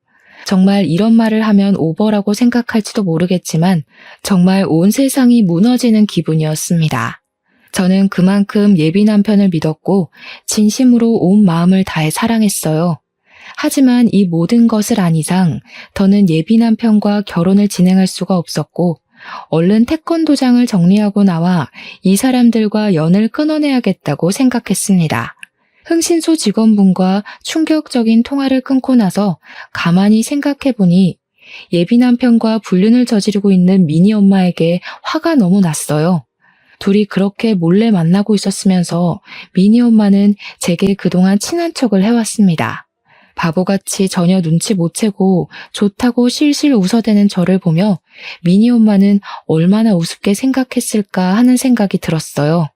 정말 이런 말을 하면 오버라고 생각할지도 모르겠지만 정말 온 세상이 무너지는 기분이었습니다. 저는 그만큼 예비 남편을 믿었고 진심으로 온 마음을 다해 사랑했어요. 하지만 이 모든 것을 안 이상 더는 예비 남편과 결혼을 진행할 수가 없었고 얼른 태권도장을 정리하고 나와 이 사람들과 연을 끊어내야겠다고 생각했습니다. 흥신소 직원분과 충격적인 통화를 끊고 나서 가만히 생각해보니 예비 남편과 불륜을 저지르고 있는 미니 엄마에게 화가 너무 났어요. 둘이 그렇게 몰래 만나고 있었으면서 미니 엄마는 제게 그동안 친한 척을 해왔습니다. 바보같이 전혀 눈치 못 채고 좋다고 실실 웃어대는 저를 보며 미니 엄마는 얼마나 우습게 생각했을까 하는 생각이 들었어요.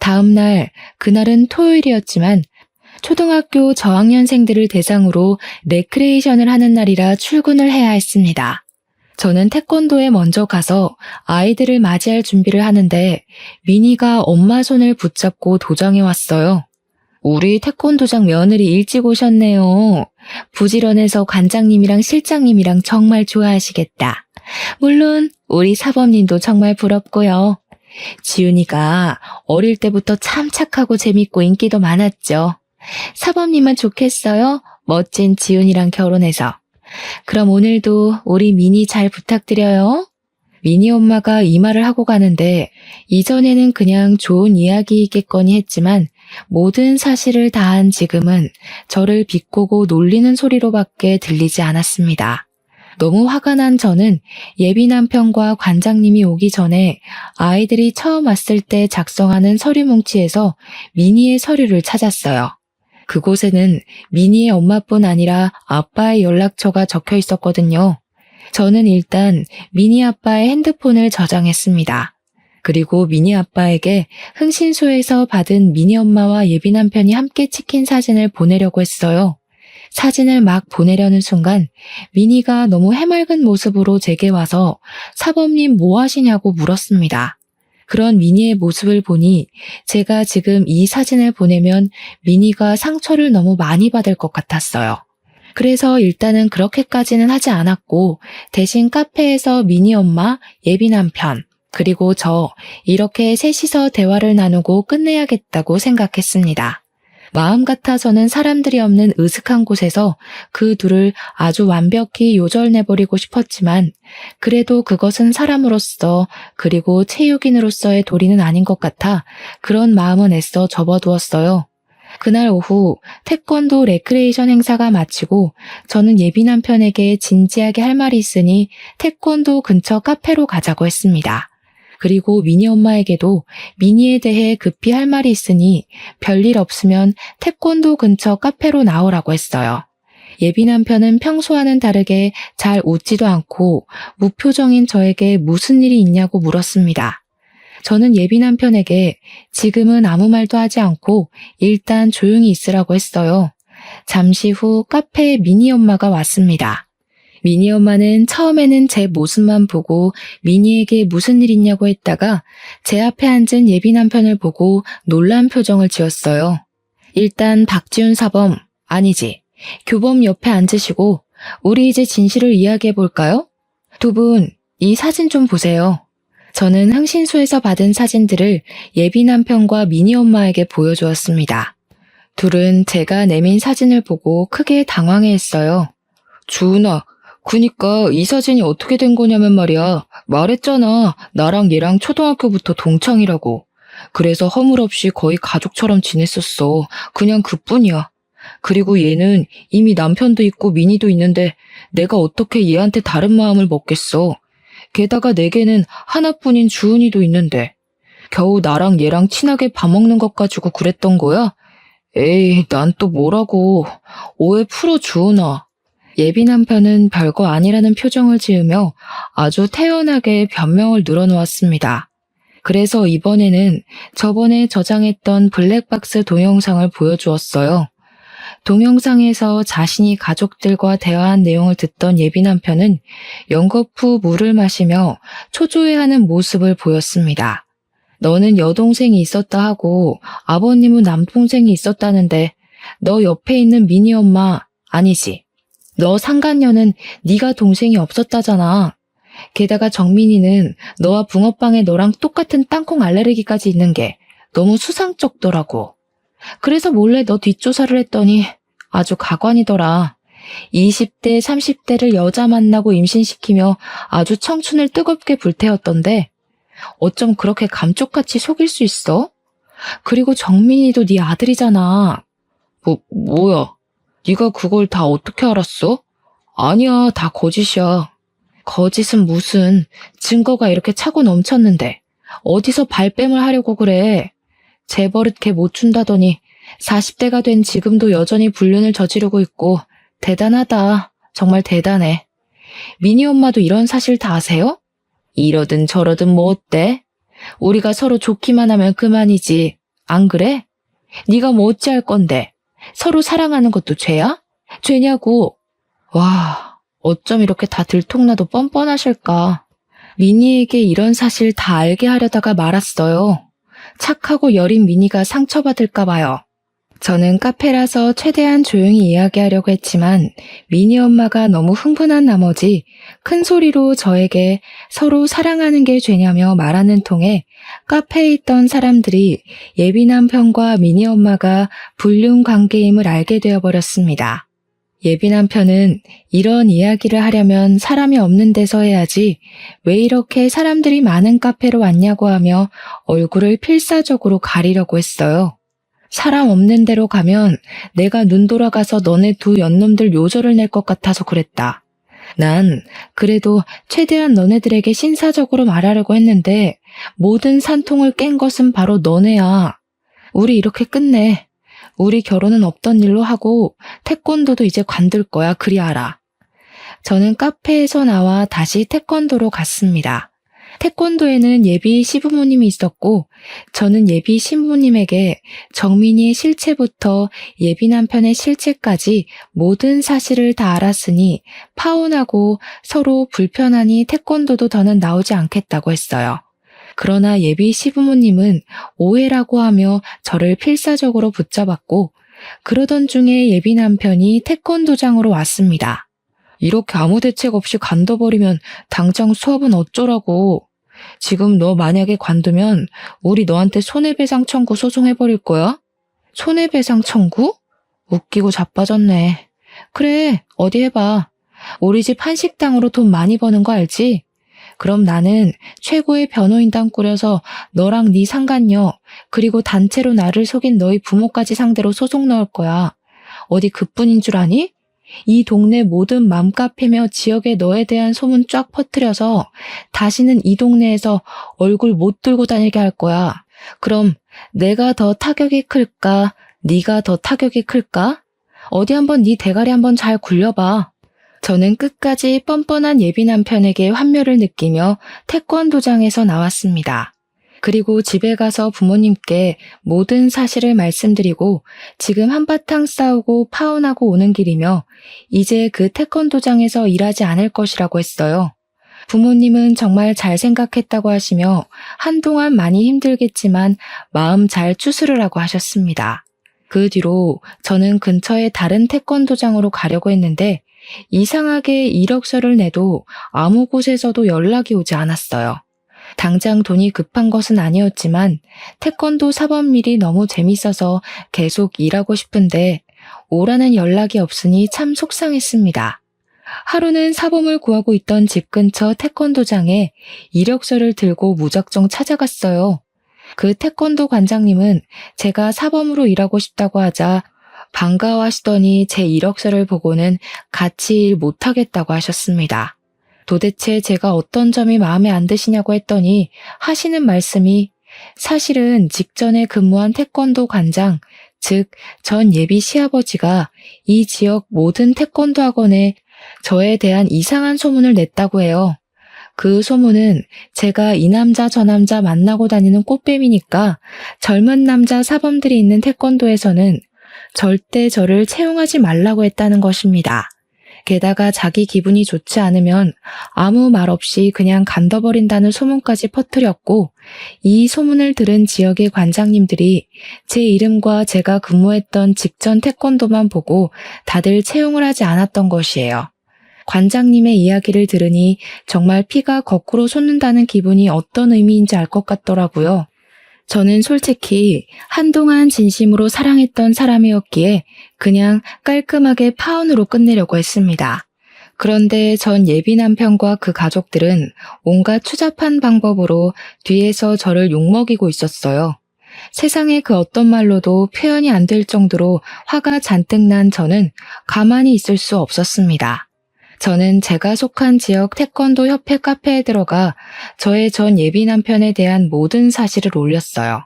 다음 날, 그날은 토요일이었지만 초등학교 저학년생들을 대상으로 레크레이션을 하는 날이라 출근을 해야 했습니다. 저는 태권도에 먼저 가서 아이들을 맞이할 준비를 하는데 미니가 엄마 손을 붙잡고 도장해 왔어요. 우리 태권도장 며느리 일찍 오셨네요. 부지런해서 관장님이랑 실장님이랑 정말 좋아하시겠다. 물론 우리 사범님도 정말 부럽고요. 지훈이가 어릴 때부터 참 착하고 재밌고 인기도 많았죠. 사범님은 좋겠어요? 멋진 지훈이랑 결혼해서. 그럼 오늘도 우리 미니 잘 부탁드려요. 미니 엄마가 이 말을 하고 가는데 이전에는 그냥 좋은 이야기이겠거니 했지만 모든 사실을 다한 지금은 저를 비꼬고 놀리는 소리로밖에 들리지 않았습니다. 너무 화가 난 저는 예비 남편과 관장님이 오기 전에 아이들이 처음 왔을 때 작성하는 서류 뭉치에서 미니의 서류를 찾았어요. 그곳에는 미니의 엄마뿐 아니라 아빠의 연락처가 적혀 있었거든요. 저는 일단 미니 아빠의 핸드폰을 저장했습니다. 그리고 미니 아빠에게 흥신소에서 받은 미니 엄마와 예비 남편이 함께 찍힌 사진을 보내려고 했어요. 사진을 막 보내려는 순간 미니가 너무 해맑은 모습으로 제게 와서 사범님 뭐 하시냐고 물었습니다. 그런 미니의 모습을 보니 제가 지금 이 사진을 보내면 미니가 상처를 너무 많이 받을 것 같았어요. 그래서 일단은 그렇게까지는 하지 않았고 대신 카페에서 미니 엄마, 예비 남편, 그리고 저 이렇게 셋이서 대화를 나누고 끝내야겠다고 생각했습니다. 마음 같아서는 사람들이 없는 으슥한 곳에서 그 둘을 아주 완벽히 요절내버리고 싶었지만 그래도 그것은 사람으로서 그리고 체육인으로서의 도리는 아닌 것 같아 그런 마음은 애써 접어두었어요. 그날 오후 태권도 레크레이션 행사가 마치고 저는 예비 남편에게 진지하게 할 말이 있으니 태권도 근처 카페로 가자고 했습니다. 그리고 미니 엄마에게도 미니에 대해 급히 할 말이 있으니 별일 없으면 태권도 근처 카페로 나오라고 했어요. 예비 남편은 평소와는 다르게 잘 웃지도 않고 무표정인 저에게 무슨 일이 있냐고 물었습니다. 저는 예비 남편에게 지금은 아무 말도 하지 않고 일단 조용히 있으라고 했어요. 잠시 후 카페에 미니 엄마가 왔습니다. 미니 엄마는 처음에는 제 모습만 보고 미니에게 무슨 일 있냐고 했다가 제 앞에 앉은 예비 남편을 보고 놀란 표정을 지었어요. 일단 박지훈 사범, 아니지, 교범 옆에 앉으시고 우리 이제 진실을 이야기해 볼까요? 두 분, 이 사진 좀 보세요. 저는 흥신소에서 받은 사진들을 예비 남편과 미니 엄마에게 보여주었습니다. 둘은 제가 내민 사진을 보고 크게 당황해했어요. 주은아, 그니까 이 사진이 어떻게 된 거냐면 말이야. 말했잖아. 나랑 얘랑 초등학교부터 동창이라고. 그래서 허물없이 거의 가족처럼 지냈었어. 그냥 그뿐이야. 그리고 얘는 이미 남편도 있고 미니도 있는데 내가 어떻게 얘한테 다른 마음을 먹겠어. 게다가 내게는 하나뿐인 주은이도 있는데 겨우 나랑 얘랑 친하게 밥 먹는 것 가지고 그랬던 거야? 에이, 난 또 뭐라고. 오해 풀어 주은아. 예비 남편은 별거 아니라는 표정을 지으며 아주 태연하게 변명을 늘어놓았습니다. 그래서 이번에는 저번에 저장했던 블랙박스 동영상을 보여주었어요. 동영상에서 자신이 가족들과 대화한 내용을 듣던 예비 남편은 연겁 후 물을 마시며 초조해하는 모습을 보였습니다. 너는 여동생이 있었다 하고 아버님은 남동생이 있었다는데 너 옆에 있는 미니 엄마 아니지? 너 상간녀는 네가 동생이 없었다잖아. 게다가 정민이는 너와 붕어빵에 너랑 똑같은 땅콩 알레르기까지 있는 게 너무 수상쩍더라고. 그래서 몰래 너 뒷조사를 했더니 아주 가관이더라. 20대, 30대를 여자 만나고 임신시키며 아주 청춘을 뜨겁게 불태웠던데 어쩜 그렇게 감쪽같이 속일 수 있어? 그리고 정민이도 네 아들이잖아. 뭐야? 네가 그걸 다 어떻게 알았어? 아니야, 다 거짓이야. 거짓은 무슨, 증거가 이렇게 차고 넘쳤는데 어디서 발뺌을 하려고 그래. 재벌은 걔 못 준다더니 40대가 된 지금도 여전히 불륜을 저지르고 있고 대단하다. 정말 대단해. 미니 엄마도 이런 사실 다 아세요? 이러든 저러든 뭐 어때? 우리가 서로 좋기만 하면 그만이지. 안 그래? 네가 뭐 어찌할 건데? 서로 사랑하는 것도 죄야? 죄냐고. 와, 어쩜 이렇게 다 들통나도 뻔뻔하실까. 미니에게 이런 사실 다 알게 하려다가 말았어요. 착하고 여린 미니가 상처받을까 봐요. 저는 카페라서 최대한 조용히 이야기하려고 했지만 미니 엄마가 너무 흥분한 나머지 큰 소리로 저에게 서로 사랑하는 게 죄냐며 말하는 통에 카페에 있던 사람들이 예비 남편과 미니 엄마가 불륜 관계임을 알게 되어 버렸습니다. 예비 남편은 이런 이야기를 하려면 사람이 없는 데서 해야지 왜 이렇게 사람들이 많은 카페로 왔냐고 하며 얼굴을 필사적으로 가리려고 했어요. 사람 없는 데로 가면 내가 눈 돌아가서 너네 두 연놈들 요절을 낼 것 같아서 그랬다. 난 그래도 최대한 너네들에게 신사적으로 말하려고 했는데 모든 산통을 깬 것은 바로 너네야. 우리 이렇게 끝내. 우리 결혼은 없던 일로 하고 태권도도 이제 관둘 거야. 그리 알아. 저는 카페에서 나와 다시 태권도로 갔습니다. 태권도에는 예비 시부모님이 있었고 저는 예비 신부님에게 정민이의 실체부터 예비 남편의 실체까지 모든 사실을 다 알았으니 파혼하고 서로 불편하니 태권도도 더는 나오지 않겠다고 했어요. 그러나 예비 시부모님은 오해라고 하며 저를 필사적으로 붙잡았고 그러던 중에 예비 남편이 태권도장으로 왔습니다. 이렇게 아무 대책 없이 관둬버리면 당장 수업은 어쩌라고. 지금 너 만약에 관두면 우리 너한테 손해배상 청구 소송해버릴 거야? 손해배상 청구? 웃기고 자빠졌네. 그래, 어디 해봐. 우리 집 한식당으로 돈 많이 버는 거 알지? 그럼 나는 최고의 변호인단 꾸려서 너랑 네 상간녀 그리고 단체로 나를 속인 너희 부모까지 상대로 소송 넣을 거야. 어디 그뿐인 줄 아니? 이 동네 모든 맘카페며 지역에 너에 대한 소문 쫙 퍼뜨려서 다시는 이 동네에서 얼굴 못 들고 다니게 할 거야. 그럼 내가 더 타격이 클까? 네가 더 타격이 클까? 어디 한번 네 대가리 한번 잘 굴려봐. 저는 끝까지 뻔뻔한 예비 남편에게 환멸을 느끼며 태권도장에서 나왔습니다. 그리고 집에 가서 부모님께 모든 사실을 말씀드리고 지금 한바탕 싸우고 파혼하고 오는 길이며 이제 그 태권도장에서 일하지 않을 것이라고 했어요. 부모님은 정말 잘 생각했다고 하시며 한동안 많이 힘들겠지만 마음 잘 추스르라고 하셨습니다. 그 뒤로 저는 근처에 다른 태권도장으로 가려고 했는데 이상하게 이력서를 내도 아무 곳에서도 연락이 오지 않았어요. 당장 돈이 급한 것은 아니었지만 태권도 사범일이 너무 재밌어서 계속 일하고 싶은데 오라는 연락이 없으니 참 속상했습니다. 하루는 사범을 구하고 있던 집 근처 태권도장에 이력서를 들고 무작정 찾아갔어요. 그 태권도 관장님은 제가 사범으로 일하고 싶다고 하자 반가워하시더니 제 이력서를 보고는 같이 일 못하겠다고 하셨습니다. 도대체 제가 어떤 점이 마음에 안 드시냐고 했더니 하시는 말씀이 사실은 직전에 근무한 태권도 관장, 즉 전 예비 시아버지가 이 지역 모든 태권도 학원에 저에 대한 이상한 소문을 냈다고 해요. 그 소문은 제가 이 남자 저 남자 만나고 다니는 꽃뱀이니까 젊은 남자 사범들이 있는 태권도에서는 절대 저를 채용하지 말라고 했다는 것입니다. 게다가 자기 기분이 좋지 않으면 아무 말 없이 그냥 간둬버린다는 소문까지 퍼뜨렸고 이 소문을 들은 지역의 관장님들이 제 이름과 제가 근무했던 직전 태권도만 보고 다들 채용을 하지 않았던 것이에요. 관장님의 이야기를 들으니 정말 피가 거꾸로 솟는다는 기분이 어떤 의미인지 알 것 같더라고요. 저는 솔직히 한동안 진심으로 사랑했던 사람이었기에 그냥 깔끔하게 파혼으로 끝내려고 했습니다. 그런데 전 예비 남편과 그 가족들은 온갖 추잡한 방법으로 뒤에서 저를 욕먹이고 있었어요. 세상에 그 어떤 말로도 표현이 안 될 정도로 화가 잔뜩 난 저는 가만히 있을 수 없었습니다. 저는 제가 속한 지역 태권도 협회 카페에 들어가 저의 전 예비 남편에 대한 모든 사실을 올렸어요.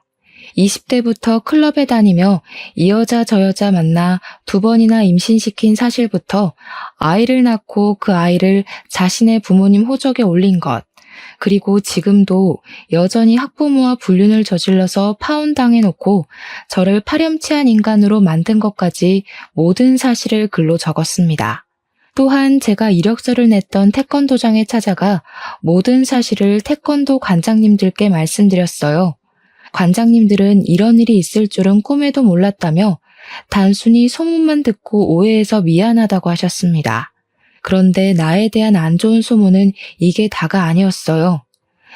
20대부터 클럽에 다니며 이 여자 저 여자 만나 2번이나 임신시킨 사실부터 아이를 낳고 그 아이를 자신의 부모님 호적에 올린 것, 그리고 지금도 여전히 학부모와 불륜을 저질러서 파혼당해놓고 저를 파렴치한 인간으로 만든 것까지 모든 사실을 글로 적었습니다. 또한 제가 이력서를 냈던 태권도장에 찾아가 모든 사실을 태권도 관장님들께 말씀드렸어요. 관장님들은 이런 일이 있을 줄은 꿈에도 몰랐다며 단순히 소문만 듣고 오해해서 미안하다고 하셨습니다. 그런데 나에 대한 안 좋은 소문은 이게 다가 아니었어요.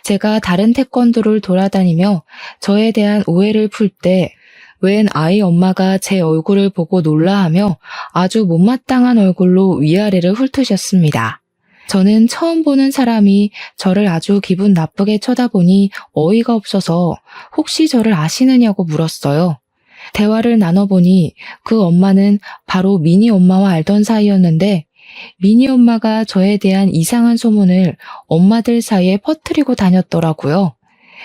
제가 다른 태권도를 돌아다니며 저에 대한 오해를 풀 때 웬 아이 엄마가 제 얼굴을 보고 놀라하며 아주 못마땅한 얼굴로 위아래를 훑으셨습니다. 저는 처음 보는 사람이 저를 아주 기분 나쁘게 쳐다보니 어이가 없어서 혹시 저를 아시느냐고 물었어요. 대화를 나눠보니 그 엄마는 바로 미니 엄마와 알던 사이였는데 미니 엄마가 저에 대한 이상한 소문을 엄마들 사이에 퍼뜨리고 다녔더라고요.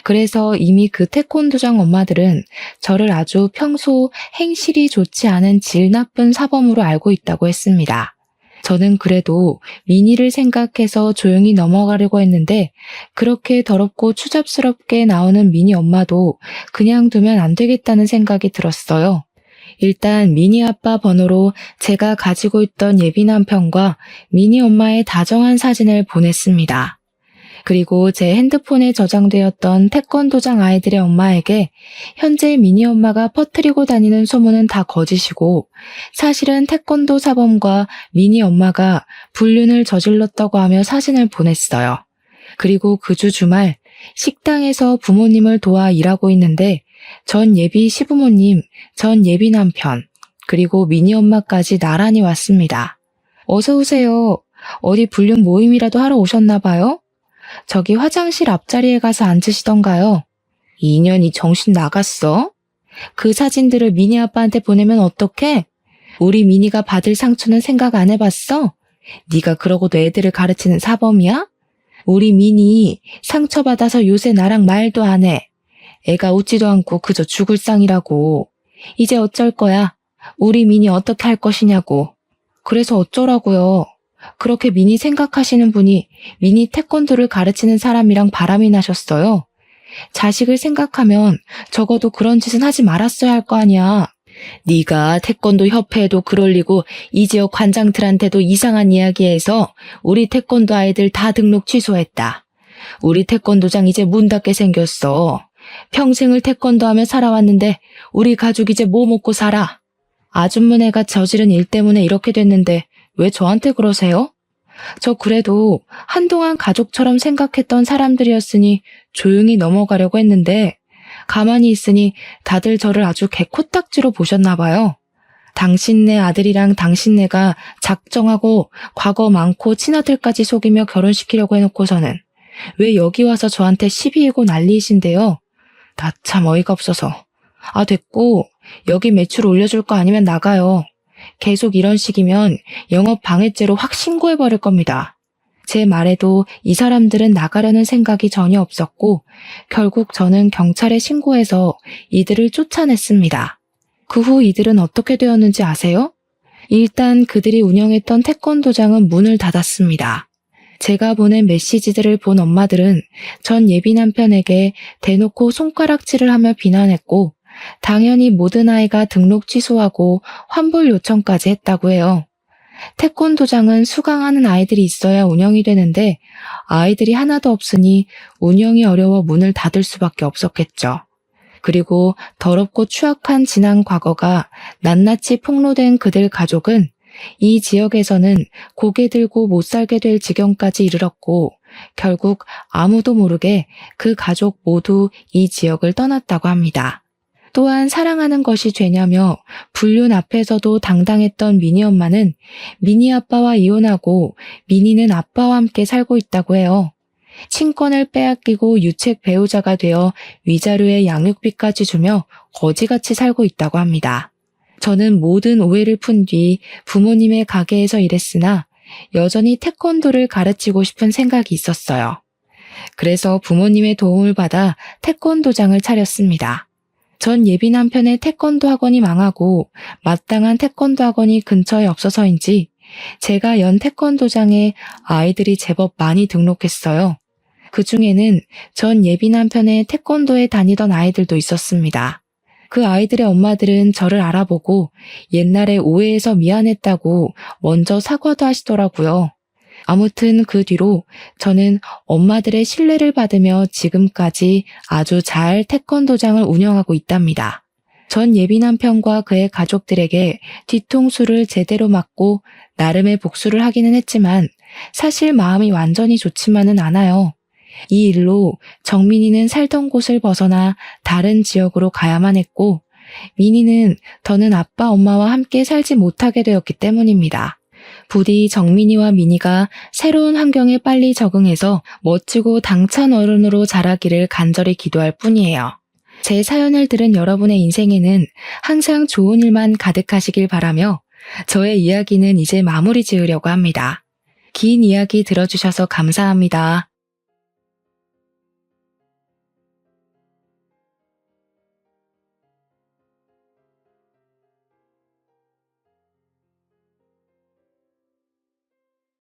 그래서 이미 그 태권도장 엄마들은 저를 아주 평소 행실이 좋지 않은 질 나쁜 사범으로 알고 있다고 했습니다. 저는 그래도 미니를 생각해서 조용히 넘어가려고 했는데 그렇게 더럽고 추잡스럽게 나오는 미니 엄마도 그냥 두면 안 되겠다는 생각이 들었어요. 일단 미니 아빠 번호로 제가 가지고 있던 예비 남편과 미니 엄마의 다정한 사진을 보냈습니다. 그리고 제 핸드폰에 저장되었던 태권도장 아이들의 엄마에게 현재 미니 엄마가 퍼뜨리고 다니는 소문은 다 거짓이고 사실은 태권도 사범과 미니 엄마가 불륜을 저질렀다고 하며 사진을 보냈어요. 그리고 그 주 주말 식당에서 부모님을 도와 일하고 있는데 전 예비 시부모님, 전 예비 남편, 그리고 미니 엄마까지 나란히 왔습니다. 어서 오세요. 어디 불륜 모임이라도 하러 오셨나 봐요? 저기 화장실 앞자리에 가서 앉으시던가요? 이 인연이 정신 나갔어? 그 사진들을 미니 아빠한테 보내면 어떡해? 우리 미니가 받을 상처는 생각 안 해봤어? 네가 그러고도 애들을 가르치는 사범이야? 우리 미니 상처받아서 요새 나랑 말도 안 해. 애가 웃지도 않고 그저 죽을 상이라고. 이제 어쩔 거야? 우리 미니 어떻게 할 것이냐고. 그래서 어쩌라고요? 그렇게 미니 생각하시는 분이 미니 태권도를 가르치는 사람이랑 바람이 나셨어요. 자식을 생각하면 적어도 그런 짓은 하지 말았어야 할 거 아니야. 네가 태권도 협회에도 글 올리고 이 지역 관장들한테도 이상한 이야기해서 우리 태권도 아이들 다 등록 취소했다. 우리 태권도장 이제 문 닫게 생겼어. 평생을 태권도 하며 살아왔는데 우리 가족 이제 뭐 먹고 살아? 아줌마네가 저지른 일 때문에 이렇게 됐는데 왜 저한테 그러세요? 저 그래도 한동안 가족처럼 생각했던 사람들이었으니 조용히 넘어가려고 했는데 가만히 있으니 다들 저를 아주 개코딱지로 보셨나 봐요. 당신네 아들이랑 당신네가 작정하고 과거 많고 친아들까지 속이며 결혼시키려고 해놓고서는 왜 여기 와서 저한테 시비이고 난리이신데요? 나 참 어이가 없어서. 아, 됐고 여기 매출 올려줄 거 아니면 나가요. 계속 이런 식이면 영업 방해죄로 확 신고해버릴 겁니다. 제 말에도 이 사람들은 나가려는 생각이 전혀 없었고 결국 저는 경찰에 신고해서 이들을 쫓아냈습니다. 그 후 이들은 어떻게 되었는지 아세요? 일단 그들이 운영했던 태권도장은 문을 닫았습니다. 제가 보낸 메시지들을 본 엄마들은 전 예비 남편에게 대놓고 손가락질을 하며 비난했고 당연히 모든 아이가 등록 취소하고 환불 요청까지 했다고 해요. 태권도장은 수강하는 아이들이 있어야 운영이 되는데 아이들이 하나도 없으니 운영이 어려워 문을 닫을 수밖에 없었겠죠. 그리고 더럽고 추악한 지난 과거가 낱낱이 폭로된 그들 가족은 이 지역에서는 고개 들고 못 살게 될 지경까지 이르렀고 결국 아무도 모르게 그 가족 모두 이 지역을 떠났다고 합니다. 또한 사랑하는 것이 죄냐며 불륜 앞에서도 당당했던 미니 엄마는 미니 아빠와 이혼하고 미니는 아빠와 함께 살고 있다고 해요. 친권을 빼앗기고 유책 배우자가 되어 위자료에 양육비까지 주며 거지같이 살고 있다고 합니다. 저는 모든 오해를 푼 뒤 부모님의 가게에서 일했으나 여전히 태권도를 가르치고 싶은 생각이 있었어요. 그래서 부모님의 도움을 받아 태권도장을 차렸습니다. 전 예비 남편의 태권도 학원이 망하고 마땅한 태권도 학원이 근처에 없어서인지 제가 연 태권도장에 아이들이 제법 많이 등록했어요. 그 중에는 전 예비 남편의 태권도에 다니던 아이들도 있었습니다. 그 아이들의 엄마들은 저를 알아보고 옛날에 오해해서 미안했다고 먼저 사과도 하시더라고요. 아무튼 그 뒤로 저는 엄마들의 신뢰를 받으며 지금까지 아주 잘 태권도장을 운영하고 있답니다. 전 예비 남편과 그의 가족들에게 뒤통수를 제대로 맞고 나름의 복수를 하기는 했지만 사실 마음이 완전히 좋지만은 않아요. 이 일로 정민이는 살던 곳을 벗어나 다른 지역으로 가야만 했고 민이는 더는 아빠 엄마와 함께 살지 못하게 되었기 때문입니다. 부디 정민이와 민이가 새로운 환경에 빨리 적응해서 멋지고 당찬 어른으로 자라기를 간절히 기도할 뿐이에요. 제 사연을 들은 여러분의 인생에는 항상 좋은 일만 가득하시길 바라며 저의 이야기는 이제 마무리 지으려고 합니다. 긴 이야기 들어주셔서 감사합니다.